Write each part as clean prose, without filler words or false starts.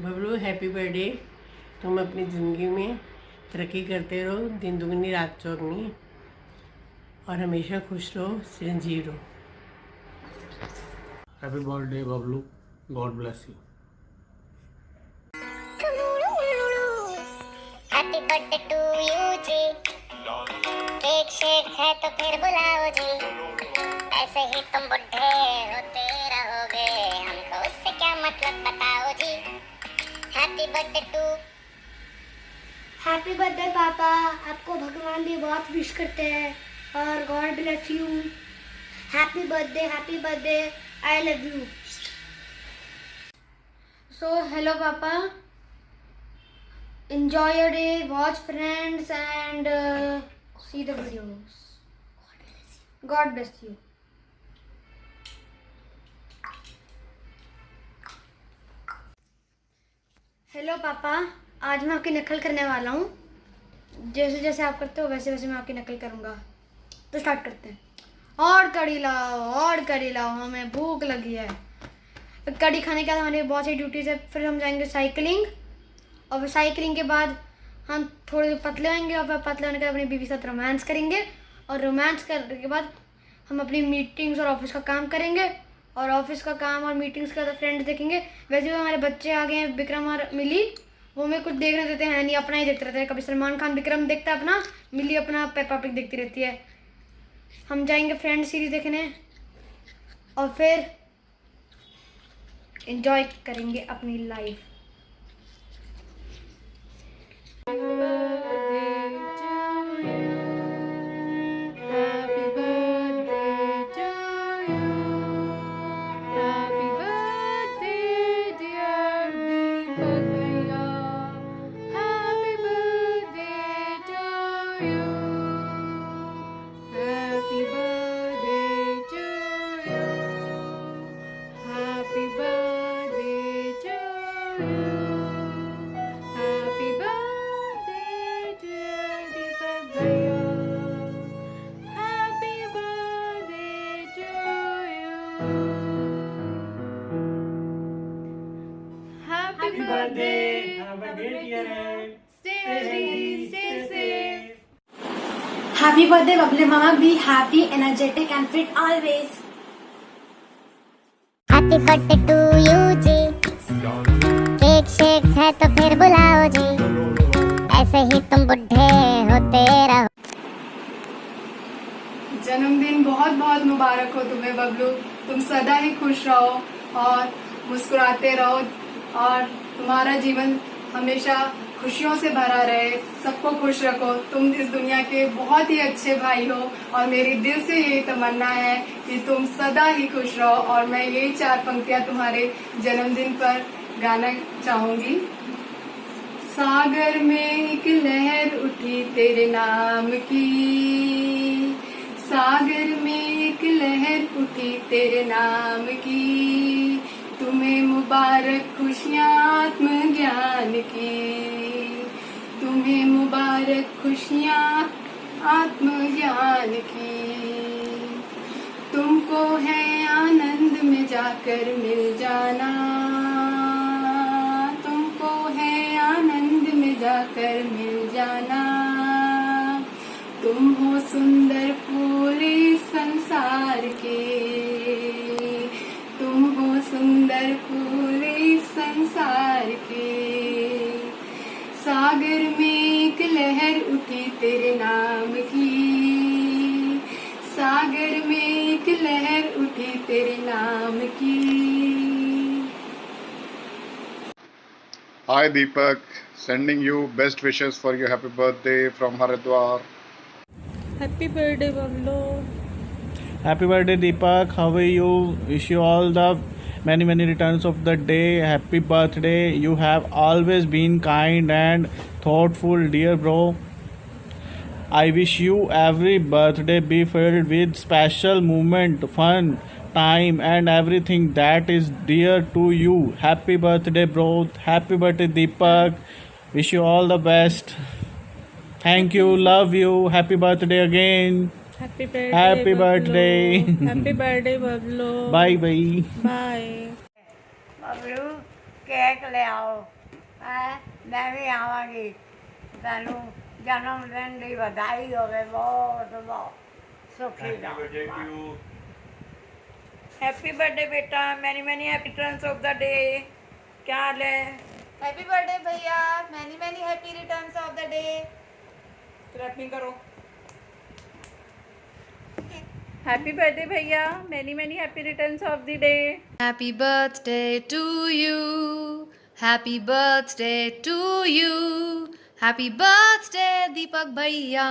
Bablu happy birthday. तुम अपनी ज़िंदगी में तरक्की करते रहो, दिन दुगनी रात चौगनी, और हमेशा खुश रहो, चिरंजीव रहो। Happy birthday Bablu, god bless you. Happy birthday to you ji. Cake shake है तो फिर बुलाओ जी। ऐसे ही तुम बुढ़े होते रहोगे, हमको उससे क्या मतलब बताओ जी। Happy birthday to. Happy birthday papa, आपको भगवान भी बहुत विश करते हैं और God bless you. Happy birthday, I love you. So hello papa, enjoy your day, watch friends and see the videos. God bless you. Hello पापा, आज मैं आपकी नकल करने वाला हूँ। जैसे जैसे आप करते हो वैसे वैसे मैं आपकी नकल करूँगा। तो स्टार्ट करते हैं। और कड़ी लाओ, हमें भूख लगी है। कड़ी खाने के बाद हमारी बहुत सारी ड्यूटीज है। फिर हम जाएंगे साइकिलिंग, और फिर साइकिलिंग के बाद हम थोड़े पतले होंगे, और फिर पतले होने के बाद अपनी बीवी के साथ रोमांस करेंगे, और रोमांस करने के बाद हम अपनी मीटिंग्स और ऑफिस का काम करेंगे, और ऑफिस का काम और मीटिंग्स का फ्रेंड्स देखेंगे। वैसे भी हमारे बच्चे आ गए हैं, विक्रम और मिली, वो हमें कुछ देखने देते हैं नहीं, अपना ही देखते रहते हैं। कभी सलमान खान विक्रम देखता है अपना, मिली अपना पेपा पिग देखती रहती है। हम जाएंगे फ्रेंड सीरीज देखने, और फिर एंजॉय करेंगे अपनी life. Happy birthday, have a great year ahead. Stay healthy, stay safe. Happy birthday, Bubbly Mama. Be happy, energetic, and fit always. Happy birthday to you ji. Cake shake है तो फिर बुलाओ जी। ऐसे ही तुम बुढ़े होते रहो। जन्मदिन बहुत बहुत मुबारक हो तुम्हें बबलू। तुम सदा ही खुश रहो और मुस्कुराते रहो, और तुम्हारा जीवन हमेशा खुशियों से भरा रहे। सबको खुश रखो। तुम इस दुनिया के बहुत ही अच्छे भाई हो, और मेरी दिल से यही तमन्ना है कि तुम सदा ही खुश रहो। और मैं यही 4 पंक्तियां तुम्हारे जन्मदिन पर गाना चाहूंगी। सागर में एक लहर उठी तेरे नाम की, सागर में एक लहर उठी तेरे नाम की। तुम्हें मुबारक खुशियाँ आत्मज्ञान की, तुम्हें मुबारक खुशियाँ आत्मज्ञान की। तुमको है आनंद में जाकर मिल जाना, तुमको है आनंद में जाकर मिल जाना। तुम हो सुंदर पूरे संसार के, तुम हो सुंदर पूरे संसार के। सागर में एक लहर उठी तेरे नाम की, सागर में एक लहर उठी तेरे नाम की। Hi Deepak, sending you best wishes for your happy birthday from Haridwar. Happy birthday, Bablu. Happy birthday Deepak, how are you? Wish you all the many returns of the day. Happy birthday. You have always been kind and thoughtful, dear bro. I wish you every birthday be filled with special moment, fun, time and everything that is dear to you. Happy birthday bro. Happy birthday Deepak. Wish you all the best. Thank you, love you. Happy birthday again. Happy birthday. Happy Bablu. birthday. Happy birthday, Bablu. Bye bye. Bye. Bablu cake ले आओ मैं भी आवांगी तेनू जन्मदिन की बधाई होवे बहुत बहुत सुखी रहो हैप्पी बर्थडे बेटा many many happy returns of the day क्या हाल है हैप्पी बर्थडे भैया, many many happy returns of the day. Clapping करो हैप्पी बर्थडे भैया many many happy returns of the day Happy birthday to you. Happy birthday to you. Happy birthday Deepak Bhaiya.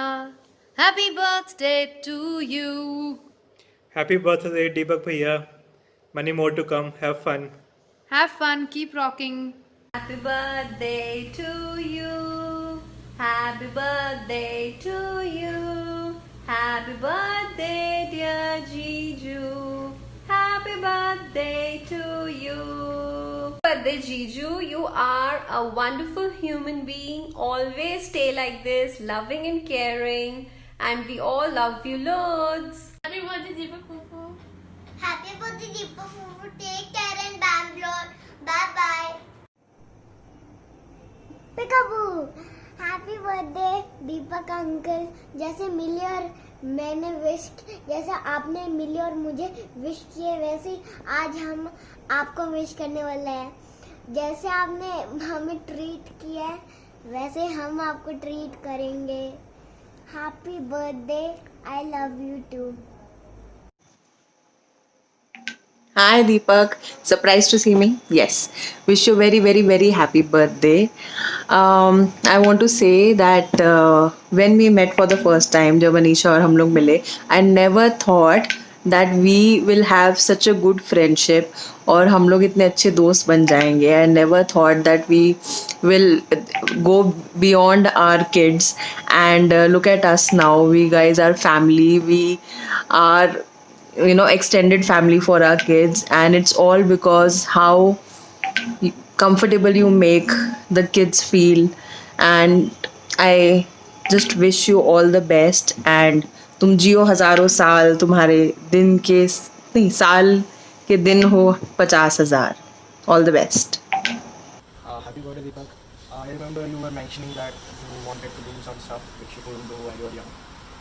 Happy birthday to you. Happy birthday, Deepak Bhaiya. Many more to come. Have fun. Have fun, keep rocking. Happy birthday to you. Happy birthday to you. Happy birthday, dear Jiju. Happy birthday to you. Birthday Jiju, you are a wonderful human being. Always stay like this, loving and caring, and we all love you loads. Happy birthday, Deepak Fufu. Happy birthday, Deepak Fufu. Take care in Bangalore. Bye bye. Peekaboo. Happy birthday Deepak uncle. जैसे मिली और मैंने wish, जैसे आपने मिली और मुझे wish किए, वैसे आज हम आपको विश करने वाले हैं। जैसे आपने हमें ट्रीट किया है वैसे हम आपको ट्रीट करेंगे। Happy birthday, I love you too. Hi Deepak, surprised to see me? Yes. Wish you very very very happy birthday. I want to say that when we met for the first time, जब अनीशा और हम लोग मिले, I never thought that we will have such a good friendship और हम लोग इतने अच्छे दोस्त बन जाएंगे. I never thought that we will go beyond our kids and look at us now. We guys are family. We are extended family for our kids, and it's all because how comfortable you make the kids feel. And I just wish you all the best, and तुम जियो हजारों साल, तुम्हारे दिन के नहीं साल के दिन हो 50,000. All the best. Happy birthday, Deepak. I remember you were mentioning that you wanted to do some stuff which you couldn't do when you were young.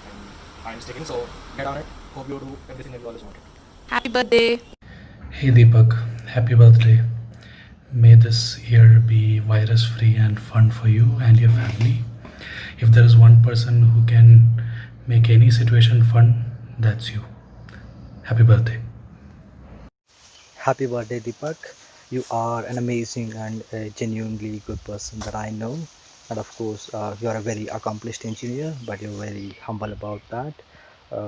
And I'm sticking, so get on it. Hope you do everything that you always wanted. Happy birthday. Hey Deepak, happy birthday. May this year be virus free and fun for you and your family. If there is one person who can make any situation fun, that's you. Happy birthday. Happy birthday Deepak. You are an amazing and a genuinely good person that I know. And of course, you are a very accomplished engineer, but you're very humble about that.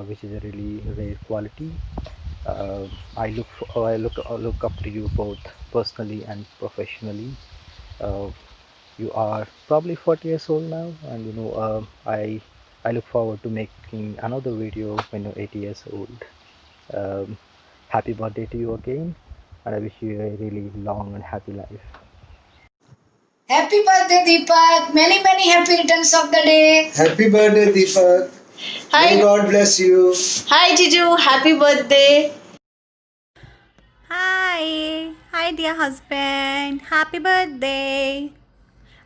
Which is a really rare quality. I look up to you both personally and professionally. You are probably 40 years old now, and I look forward to making another video when you're 80 years old. Happy birthday to you again, and I wish you a really long and happy life. Happy birthday Deepak, many many happy returns of the day. Happy birthday Deepak. Hi. May God bless you. Hi Jiju, happy birthday. Hi dear husband, happy birthday.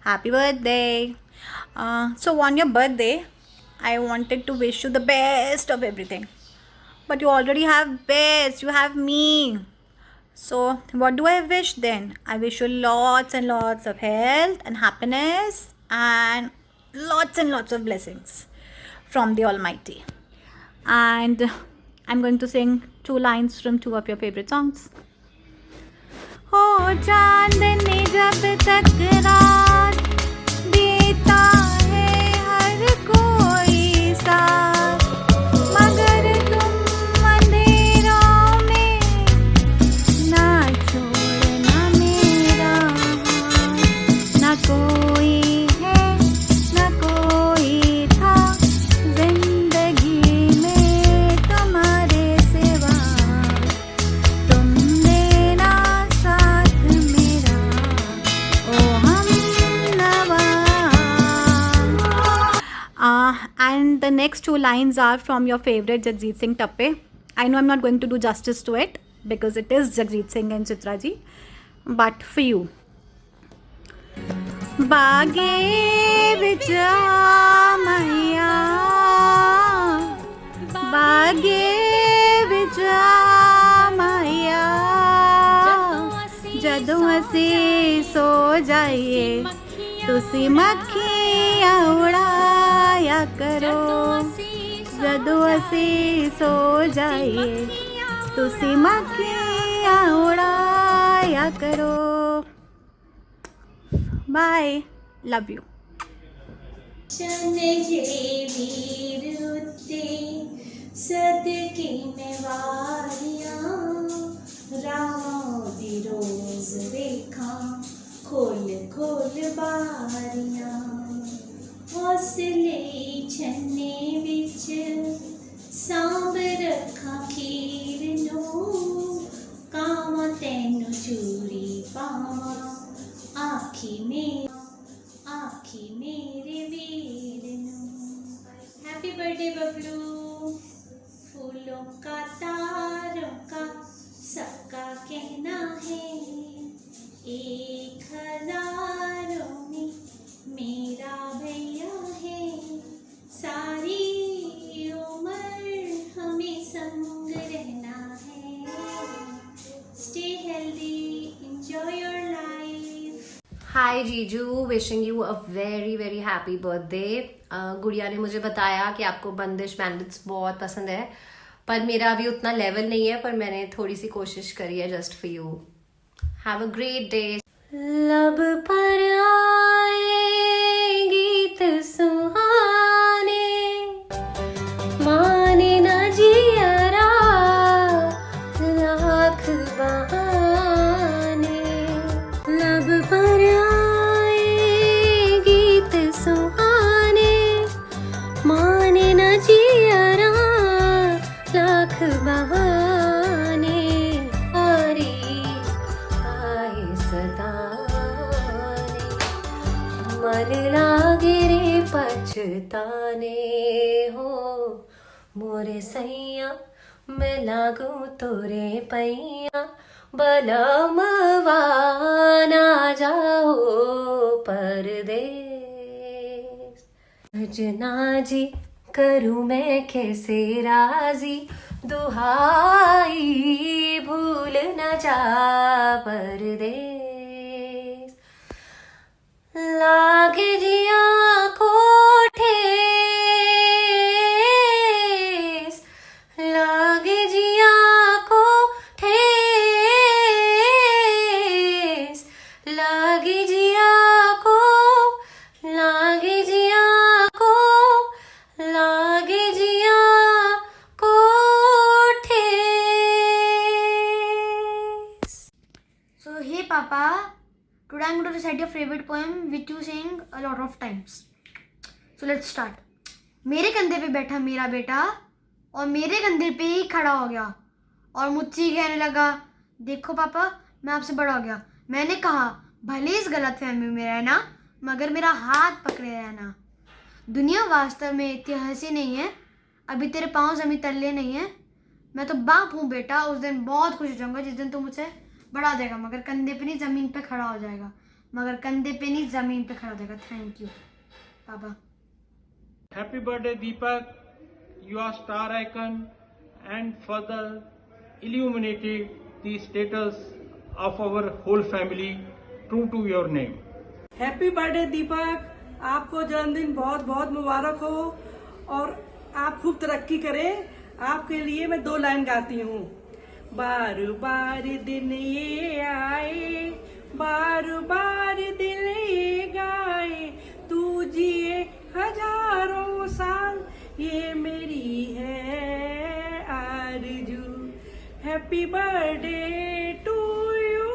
Happy birthday. So on your birthday, I wanted to wish you the best of everything. But you already have best, you have me. So what do I wish then? I wish you lots and lots of health and happiness and lots of blessings from the Almighty. And I'm going to sing 2 lines from 2 of your favorite songs. हो चांदनी जब तक रात देता है हर कोई साथ, मगर तुम अंधेरों में ना छोड़ना मेरा हाथ। ना कोई है ना कोई था जिंदगी में तुम्हारे सिवा, तुम देना साथ मेरा ओ हमनवा। And the next 2 lines are from your favorite Jagjit Singh Tappe. I know I'm not going to do justice to it because it is Jagjit Singh and Chitra ji, but for you, बागे विच आ मैया, बागे विच आ मैया, जदों असीं सो जाइए तुसी मक्खियां उड़ाया करो, जदों असीं सो जाइए तुसी मक्खियां उड़ाया करो। Bye, love you. चंद जे वीर उत्ते सदके में वारियां, राहों दी रोज वेखा खोल खोल बारियां, हौसले छन्ने विच सांभ रखा खीर नूं, कावां तैनू चूरी पावां आखी मेरे वीर नूं। Happy birthday Bablu. फूलों का तारों का सबका कहना है, 1000 में मेरा भैया है, सारी उम्र हमें संग रहना है। Stay healthy, enjoy your life. Hi जीजू, wishing you a very very happy birthday. Gudiya ने मुझे बताया कि आपको बंदिश बैंडिट्स बहुत पसंद है, पर मेरा अभी उतना लेवल नहीं है, पर मैंने थोड़ी सी कोशिश करी है just for you. Have a great day. लब पर आए गीत सुहाने, माने न जियरा लाख बहाने, लब पर आए गीत सुहाने, माने न जियरा लाख बहाने, आरी आए सताने, मन लागे रे पछताने हो, मोरे सैया मैं लागू तोरे पैया, बलमवा ना जाओ परदेस। सजना जी करूँ मैं कैसे राजी, दुहाई भूल न जा परदेस। लागे जिया को ठेस, लागे जिया को ठेस, लागे जिया को, लागे जिया को, लागे जिया को ठेस। So hey Papa, today I'm going to recite your favorite poem which you sing a lot of times. So let's start. मेरे कंधे पे बैठा मेरा बेटा और मेरे कंधे पे ही खड़ा हो गया और मुझसे ही कहने लगा, देखो पापा मैं आपसे बड़ा हो गया। मैंने कहा, भले इस गलतफहमी में रहना मगर मेरा हाथ पकड़े रहना। दुनिया वास्तव में इतनी हंसी नहीं है, अभी तेरे पाँव जमीन तले नहीं है। मैं तो बाप हूँ बेटा, उस दिन बहुत खुश हो जाऊंगा जिस दिन तू मुझसे बड़ा हो जाएगा, मगर कंधे पे नहीं ज़मीन पे खड़ा हो जाएगा, मगर कंधे पे नहीं ज़मीन पे खड़ा हो जाएगा। थैंक यू पापा। Happy birthday Deepak, you are star icon and further illuminated the status of our whole family, true to your name. Happy birthday Deepak, आपको जन्मदिन बहुत बहुत मुबारक हो और आप खूब तरक्की करें। आपके लिए मैं 2 लाइन गाती हूँ। बार बार दिन ये आए, बार बार दिल ये गाए, तू जिए हजारों साल, ये मेरी है आरज़ू। Happy birthday to you,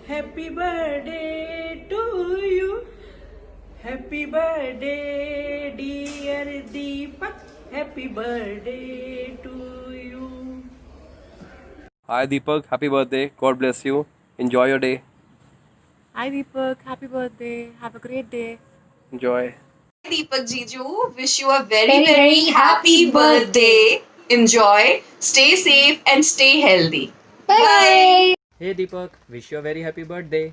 happy birthday to you, happy birthday dear Deepak, happy birthday to you. Hi Deepak, happy birthday. God bless you. Enjoy your day. Hi Deepak, happy birthday. Have a great day. Enjoy. Deepak Jiju, wish you a very happy birthday. Enjoy, stay safe and stay healthy. Bye. Hey Deepak, wish you a very happy birthday.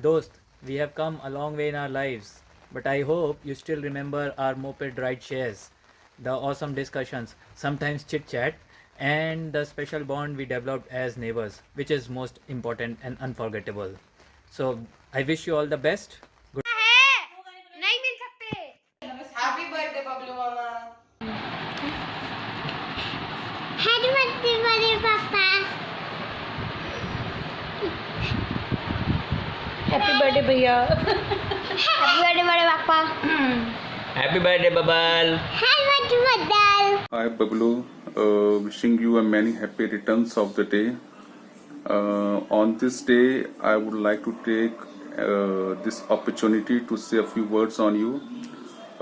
दोस्त, We have come a long way in our lives, but I hope you still remember our moped ride shares, the awesome discussions, sometimes chit chat, and the special bond we developed as neighbors, which is most important and unforgettable. So, I wish you all the best. Good. नहीं मिल सकते। Happy birthday Bablu मामा। Happy birthday बड़े पापा। Happy birthday भैया। Happy birthday बड़े पापा। Happy birthday, Babal. Happy birthday. Hi Bablu, wishing you a many happy returns of the day. On this day, I would like to take this opportunity to say a few words on you.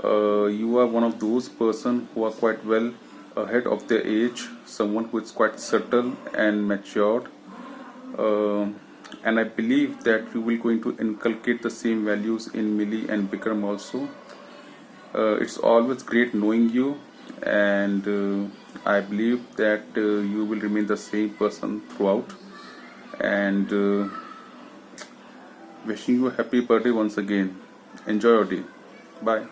You are one of those person who are quite well ahead of their age, someone who is quite subtle and matured. And I believe that you will going to inculcate the same values in Millie and Bikram also. It's always great knowing you, and I believe that you will remain the same person throughout. And wishing you a happy birthday once again. Enjoy your day. Bye.